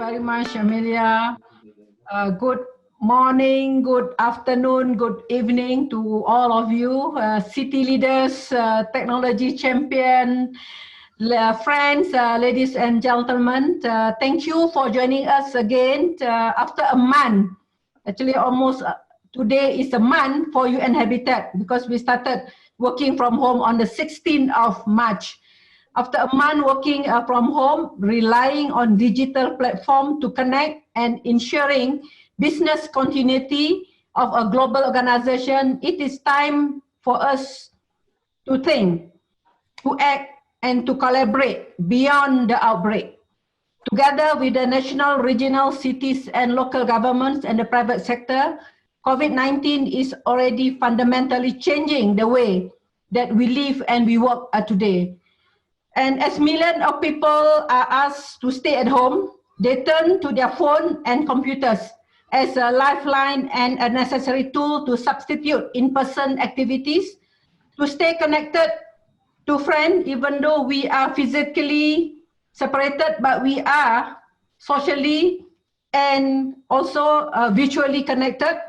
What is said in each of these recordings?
very much, Amelia. Good morning, good afternoon, good evening to all of you, city leaders, technology champion, friends, ladies and gentlemen. Thank you for joining us again after a month. Actually, almost today is a month for UN Habitat because we started working from home on the 16th of March. After a month working from home, relying on digital platform to connect and ensuring business continuity of a global organization, it is time for us to think, to act, and to collaborate beyond the outbreak. Together with the national, regional, cities, and local governments and the private sector, COVID-19 is already fundamentally changing the way that we live and we work today. And as millions of people are asked to stay at home, they turn to their phone and computers as a lifeline and a necessary tool to substitute in-person activities, to stay connected to friends, even though we are physically separated, but we are socially and also virtually connected,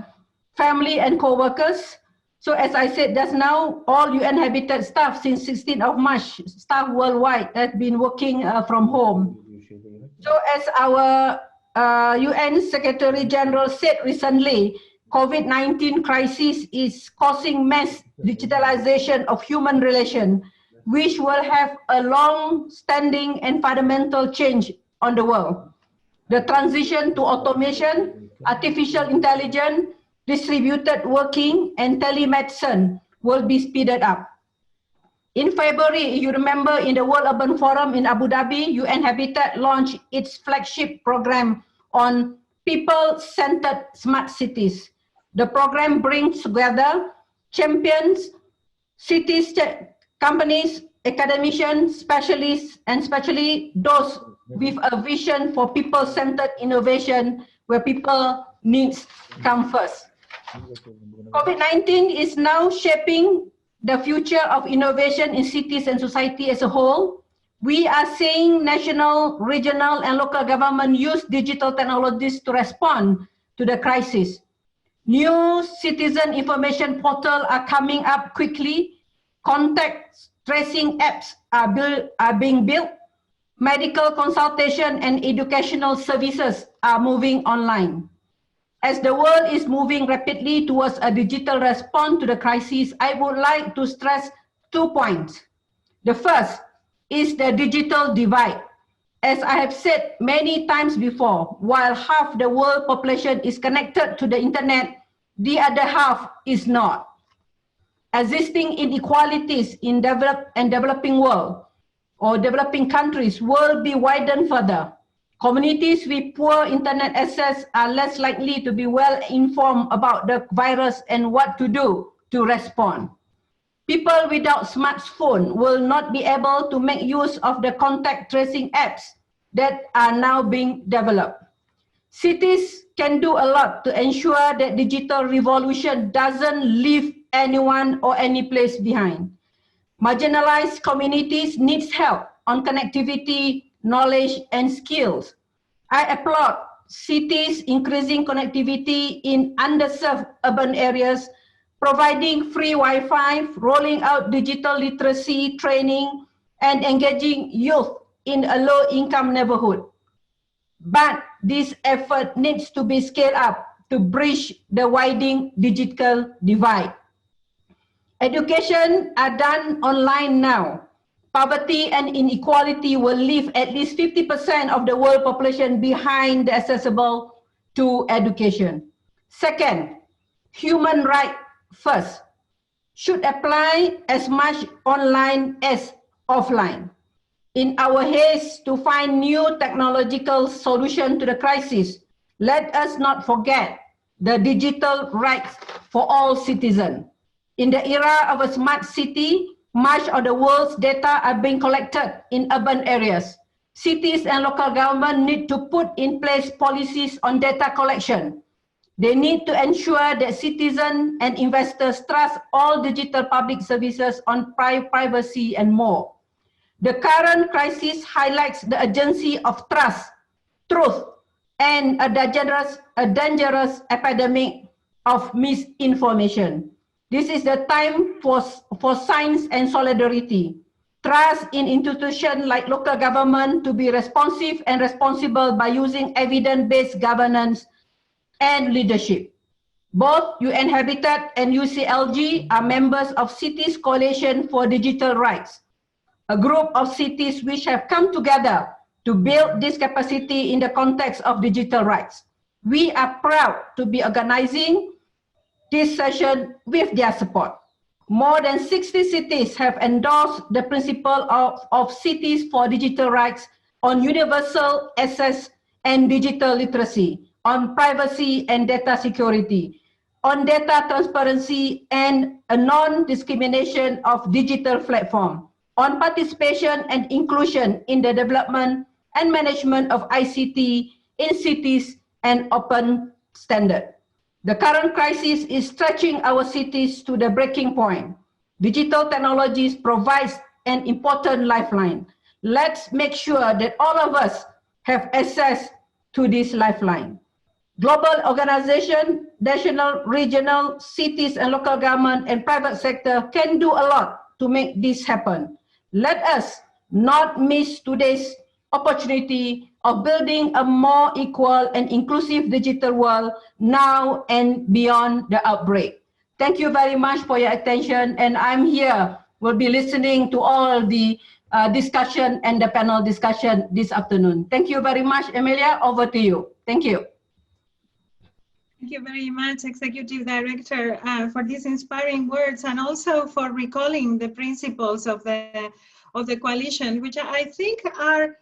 family and co-workers. So as I said just now, all UN Habitat staff since 16th of March, staff worldwide have been working from home. So as our UN Secretary General said recently, COVID-19 crisis is causing mass digitalization of human relations, which will have a long-standing and fundamental change on the world. The transition to automation, artificial intelligence, distributed working, and telemedicine will be speeded up. In February, you remember in the World Urban Forum in Abu Dhabi, UN Habitat launched its flagship program on people-centered smart cities. The program brings together champions, cities, companies, academicians, specialists, and especially those with a vision for people-centered innovation where people needs come first. COVID-19 is now shaping the future of innovation in cities and society as a whole. We are seeing national, regional, and local government use digital technologies to respond to the crisis. New citizen information portals are coming up quickly. Contact tracing apps are being built. Medical consultation and educational services are moving online. As the world is moving rapidly towards a digital response to the crisis, I would like to stress 2 points. The first is the digital divide. As I have said many times before, while half the world population is connected to the internet, the other half is not. Existing inequalities in developed and developing world or developing countries will be widened further. Communities with poor internet access are less likely to be well informed about the virus and what to do to respond. People without smartphone will not be able to make use of the contact tracing apps that are now being developed. Cities can do a lot to ensure that digital revolution doesn't leave anyone or any place behind. Marginalized communities need help on connectivity, knowledge, and skills. I applaud cities increasing connectivity in underserved urban areas, providing free Wi-Fi, rolling out digital literacy training, and engaging youth in a low-income neighborhood. But this effort needs to be scaled up to bridge the widening digital divide. Education are done online now. Poverty and inequality will leave at least 50% of the world population behind the accessible to education. Second, human right first should apply as much online as offline. In our haste to find new technological solution to the crisis, let us not forget the digital rights for all citizens. In the era of a smart city, much of the world's data are being collected in urban areas. Cities and local government need to put in place policies on data collection. They need to ensure that citizens and investors trust all digital public services on privacy and more. The current crisis highlights the urgency of trust, truth, and a dangerous epidemic of misinformation. This is the time for science and solidarity. Trust in institutions like local government to be responsive and responsible by using evidence-based governance and leadership. Both UN Habitat and UCLG are members of Cities Coalition for Digital Rights, a group of cities which have come together to build this capacity in the context of digital rights. We are proud to be organizing this session with their support. More than 60 cities have endorsed the principle of Cities for Digital Rights on universal access and digital literacy, on privacy and data security, on data transparency and a non-discrimination of digital platform, on participation and inclusion in the development and management of ICT in cities and open standard. The current crisis is stretching our cities to the breaking point. Digital technologies provides an important lifeline. Let's make sure that all of us have access to this lifeline. Global organizations, national, regional, cities and local government and private sector can do a lot to make this happen. Let us not miss today's opportunity of building a more equal and inclusive digital world now and beyond the outbreak. Thank you very much for your attention, and I'm here, will be listening to all the discussion and the panel discussion this afternoon. Thank you very much, Emilia, over to you. Thank you. Thank you very much, Executive Director, for these inspiring words and also for recalling the principles of the coalition, which I think are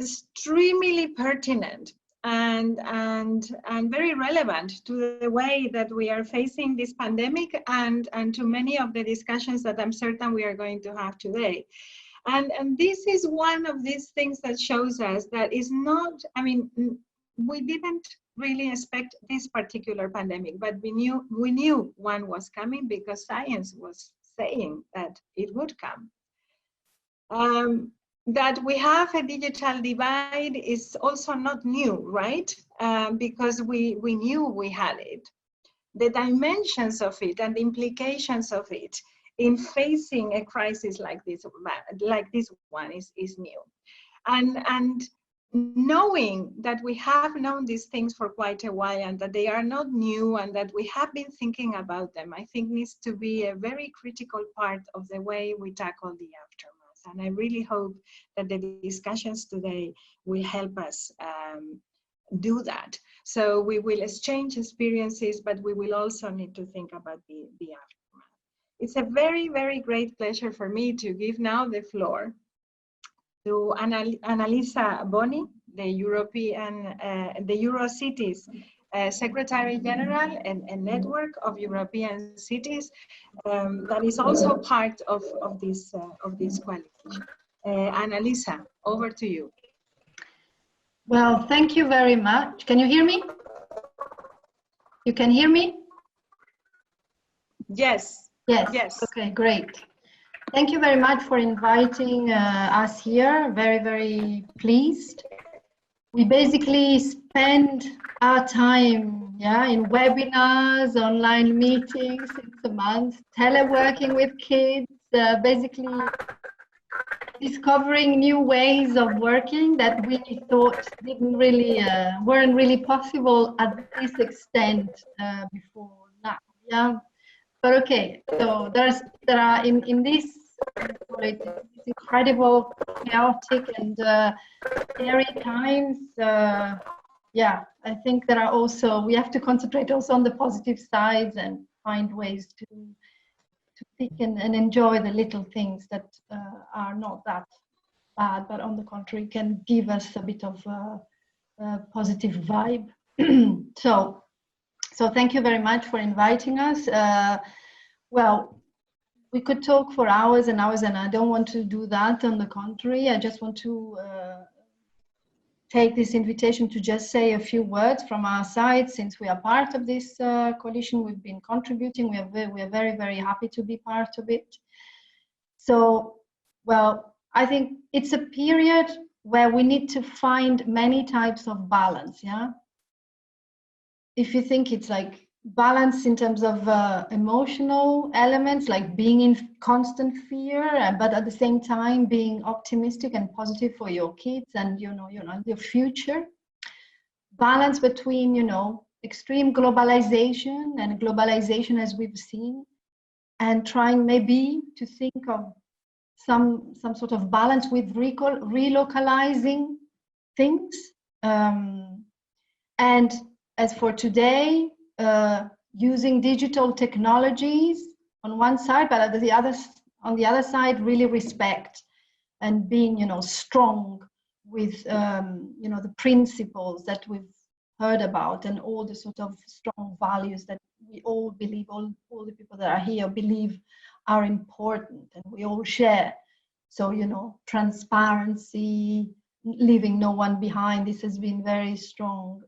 extremely pertinent and very relevant to the way that we are facing this pandemic and to many of the discussions that I'm certain we are going to have today. And this is one of these things that shows us that is not, I mean, we didn't really expect this particular pandemic, but we knew one was coming because science was saying that it would come. That we have a digital divide is also not new, right? Because we knew we had it. The dimensions of it and the implications of it in facing a crisis like this one is new. And knowing that we have known these things for quite a while and that they are not new and that we have been thinking about them, I think needs to be a very critical part of the way we tackle the aftermath. And I really hope that the discussions today will help us do that. So we will exchange experiences, but we will also need to think about the aftermath. It's a very, very great pleasure for me to give now the floor to Annalisa Boni, the EuroCities Secretary General and Network of European Cities, that is also part of this coalition. Annalisa, over to you. Well, thank you very much. Can you hear me? You can hear me? Yes. Yes. Yes. Okay, great. Thank you very much for inviting us here. Very, very pleased. We basically spend our time in webinars, online meetings, 6 a month, teleworking with kids, basically discovering new ways of working that we thought weren't really possible at this extent before now. Yeah. But okay, so there are in this incredible, chaotic and scary times. I think there are also, we have to concentrate also on the positive sides and find ways to pick and enjoy the little things that are not that bad, but on the contrary can give us a bit of a positive vibe. So thank you very much for inviting us. Well, we could talk for hours and hours, and I don't want to do that. On the contrary, I just want to take this invitation to just say a few words from our side. Since we are part of this coalition, we've been contributing. We are very, very happy to be part of it. So, well, I think it's a period where we need to find many types of balance. Yeah. If you think it's like balance in terms of emotional elements, like being in constant fear, but at the same time being optimistic and positive for your kids and your future. Balance between extreme globalization and globalization as we've seen, and trying maybe to think of some sort of balance with relocalizing things. And as for today, using digital technologies on one side, but on the other side, really respect and being, strong with, the principles that we've heard about and all the sort of strong values that we all believe, all the people that are here believe are important and we all share. So, transparency, leaving no one behind. This has been very strong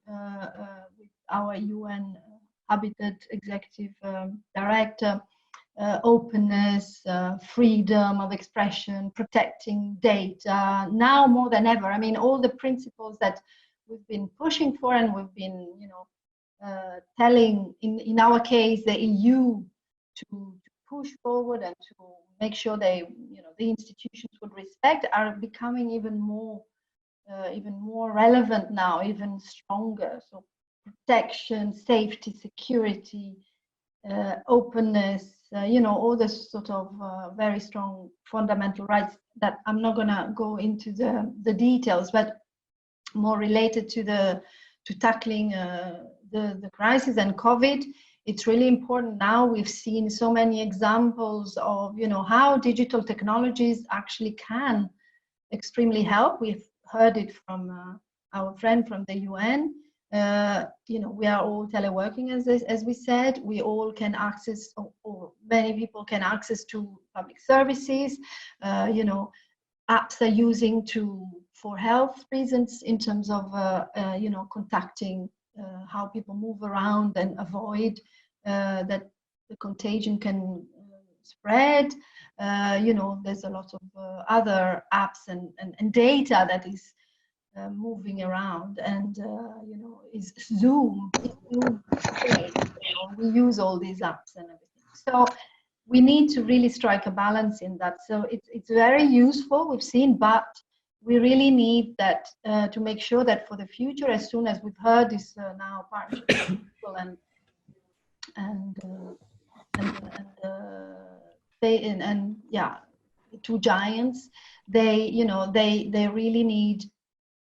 with our UN Habitat Executive Director. Openness, freedom of expression, protecting data, now more than ever. I mean, all the principles that we've been pushing for and we've been, telling, in our case, the EU to push forward and to make sure they, the institutions would respect, are becoming even more relevant now, even stronger. So protection, safety, security, openness, all this sort of very strong fundamental rights that I'm not gonna go into the details, but more related to tackling the crisis and COVID. It's really important now. We've seen so many examples of how digital technologies actually can extremely help. We've heard it from our friend from the UN. We are all teleworking, as we said. We all can access, or many people can access to public services. Apps are using for health reasons in terms of contacting how people move around and avoid that the contagion can spread. There's a lot of other apps and data that is moving around, and is Zoom. We use all these apps and everything. So we need to really strike a balance in that. So it's very useful, we've seen, but we really need that to make sure that for the future, as soon as we've heard this now partnership with people two giants, they really need.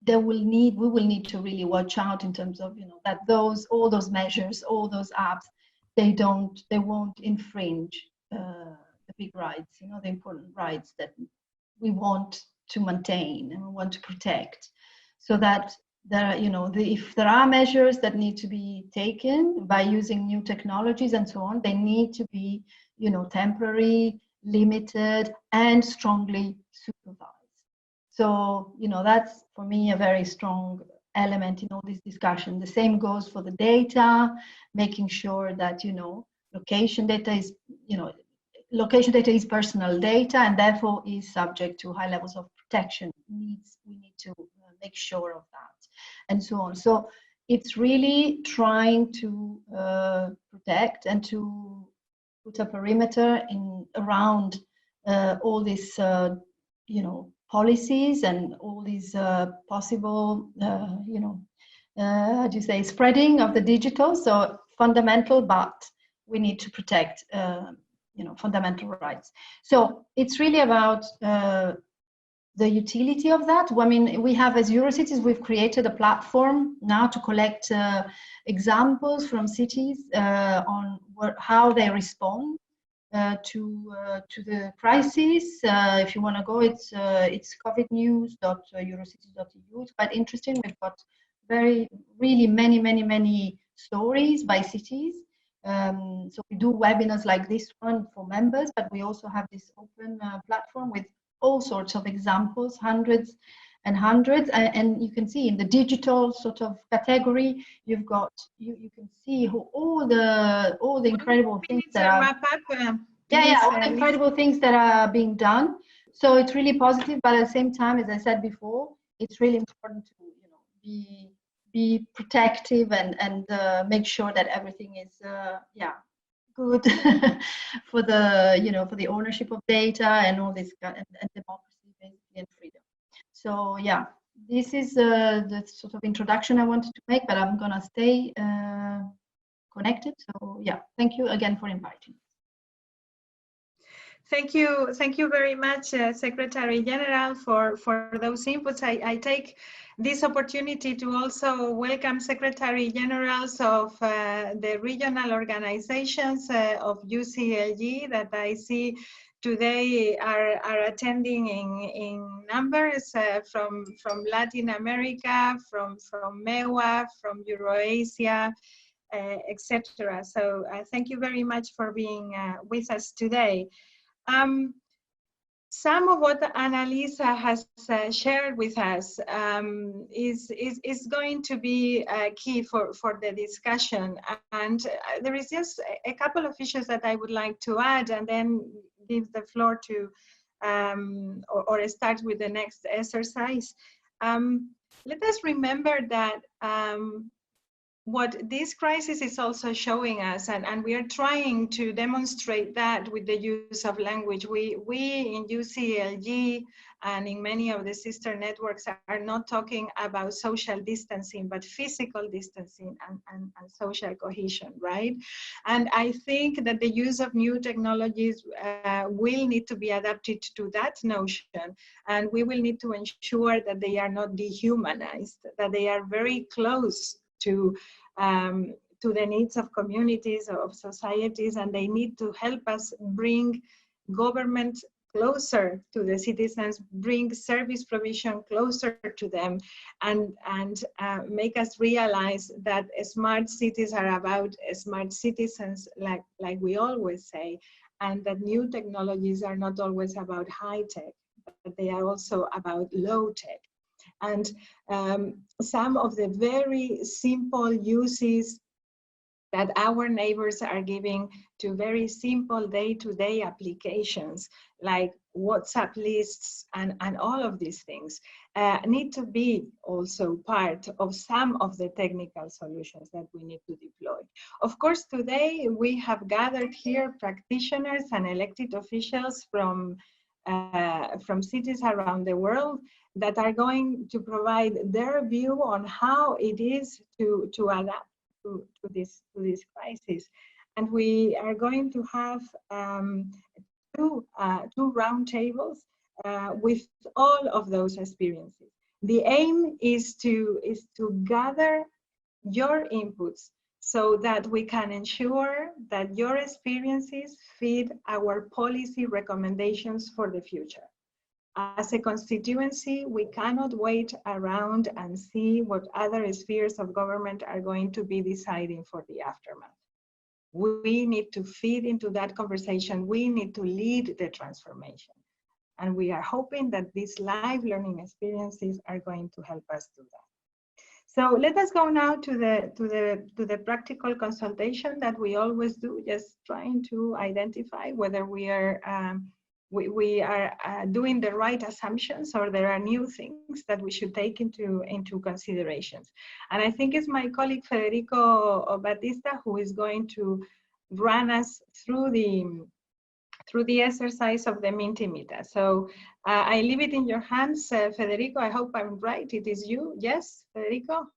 We will need to really watch out in terms of that all those measures, all those apps, they won't infringe the big rights, the important rights that we want to maintain and we want to protect. So that if there are measures that need to be taken by using new technologies and so on, they need to be temporary, limited, and strongly supervised. So, that's for me a very strong element in all this discussion. The same goes for the data, making sure that, location data is personal data and therefore is subject to high levels of protection. We need to make sure of that and so on. So it's really trying to protect and to put a perimeter around all this, policies and all these possible, spreading of the digital. So fundamental, but we need to protect, fundamental rights. So it's really about the utility of that. I mean, we have, as Eurocities, we've created a platform now to collect examples from cities on how they respond to the crisis. If you want to go, it's covidnews.eurocities.eu. It's quite interesting. We've got really many stories by cities. So we do webinars like this one for members, but we also have this open platform with all sorts of examples, hundreds and hundreds. And you can see in the digital sort of category, you've got you can see all the incredible things that are all the incredible things that are being done. So it's really positive, but at the same time, as I said before, it's really important to, you know, be protective and make sure that everything is yeah, good for the, you know, for the ownership of data and all this and democracy basically and freedom. So yeah, this is the sort of introduction I wanted to make, but I'm gonna stay connected. So yeah, thank you again for inviting. Thank you very much, Secretary General, for those inputs. I take this opportunity to also welcome Secretary Generals of the regional organizations of UCLG that I see today are attending in numbers from Latin America, from MEWA, from Eurasia, etc. So thank you very much for being with us today. Some of what Annalisa has shared with us is going to be key for the discussion. And there is just a couple of issues that I would like to add and then give the floor to, or start with the next exercise. Let us remember that what this crisis is also showing us, and we are trying to demonstrate that with the use of language. We in UCLG and in many of the sister networks are not talking about social distancing, but physical distancing and social cohesion, right? And I think that the use of new technologies will need to be adapted to that notion, and we will need to ensure that they are not dehumanized, that they are very close to the needs of communities, of societies, and they need to help us bring government closer to the citizens, bring service provision closer to them, and make us realize that smart cities are about smart citizens, like we always say, and that new technologies are not always about high tech, but they are also about low tech. And some of the very simple uses that our neighbors are giving to very simple day-to-day applications, like WhatsApp lists and all of these things, need to be also part of some of the technical solutions that we need to deploy. Of course, today we have gathered here practitioners and elected officials from cities around the world that are going to provide their view on how it is to adapt to this crisis. And we are going to have two roundtables with all of those experiences. The aim is to gather your inputs so that we can ensure that your experiences feed our policy recommendations for the future. As a constituency, we cannot wait around and see what other spheres of government are going to be deciding for the aftermath. We need to feed into that conversation. We need to lead the transformation. And we are hoping that these live learning experiences are going to help us do that. So let us go now to the practical consultation that we always do, just trying to identify whether we are doing the right assumptions or there are new things that we should take into considerations. And I think it's my colleague Federico Batista who is going to run us through the exercise of the Mentimeter. So I leave it in your hands, Federico. I hope I'm right. It is you. Yes, Federico?